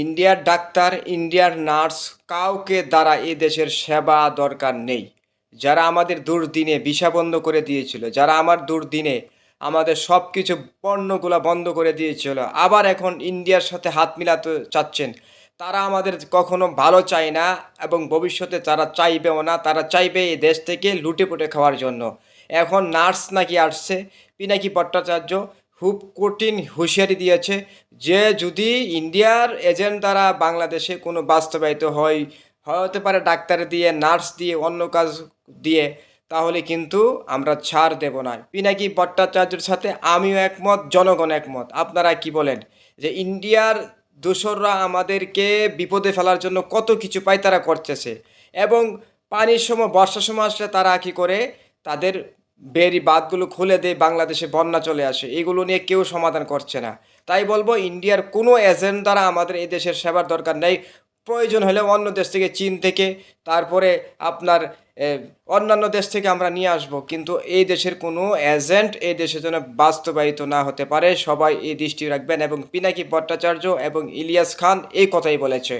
ইন্ডিয়ার ডাক্তার, ইন্ডিয়ার নার্স কাউকে দ্বারা এই দেশের সেবা দরকার নেই। যারা আমাদের দুর্দিনে ভিসা বন্ধ করে দিয়েছিল, যারা আমার দুর্দিনে আমাদের সব কিছু পণ্যগুলা বন্ধ করে দিয়েছিল, আবার এখন ইন্ডিয়ার সাথে হাত মিলাতে চাচ্ছেন, তারা আমাদের কখনো ভালো চায় না এবং ভবিষ্যতে তারা চাইবেও না। তারা চাইবে এই দেশ থেকে লুটেপুটে খাওয়ার জন্য। এখন নার্স নাকি আসছে, পিনাকি ভট্টাচার্য খুব কঠিন হুঁশিয়ারি দিয়েছে যে যদি ইন্ডিয়ার এজেন্ট দ্বারা বাংলাদেশে কোনো বাস্তবায়িত হয়, হতে পারে ডাক্তার দিয়ে, নার্স দিয়ে, অন্য কাজ দিয়ে, তাহলে কিন্তু আমরা ছাড় দেব না। পিনাকি ভট্টাচার্যের সাথে আমিও একমত, জনগণ একমত। আপনারা কি বলেন যে ইন্ডিয়ার দোসররা আমাদেরকে বিপদে ফেলার জন্য কত কিছু পায়তারা করতেছে এবং পানির সময়, বর্ষার সময় আসলে তারা কি করে, তাদের বেরি বাঁধগুলো খুলে দেয়, বাংলাদেশে বন্যা চলে আসে। এগুলো নিয়ে কেউ সমাধান করছে না। তাই বলবো ইন্ডিয়ার কোনো এজেন্ট দ্বারা আমাদের এই দেশের সেবার দরকার নেই। প্রয়োজন হলে অন্য দেশ থেকে, চীন থেকে, তারপরে আপনার অন্যান্য দেশ থেকে আমরা নিয়ে আসব, কিন্তু এই দেশের কোনো এজেন্ট এই দেশের জন্য বাস্তবায়িত না হতে পারে। সবাই এই দৃষ্টি রাখবেন এবং পিনাকি ভট্টাচার্য এবং ইলিয়াস খান এই কথাই বলেছে।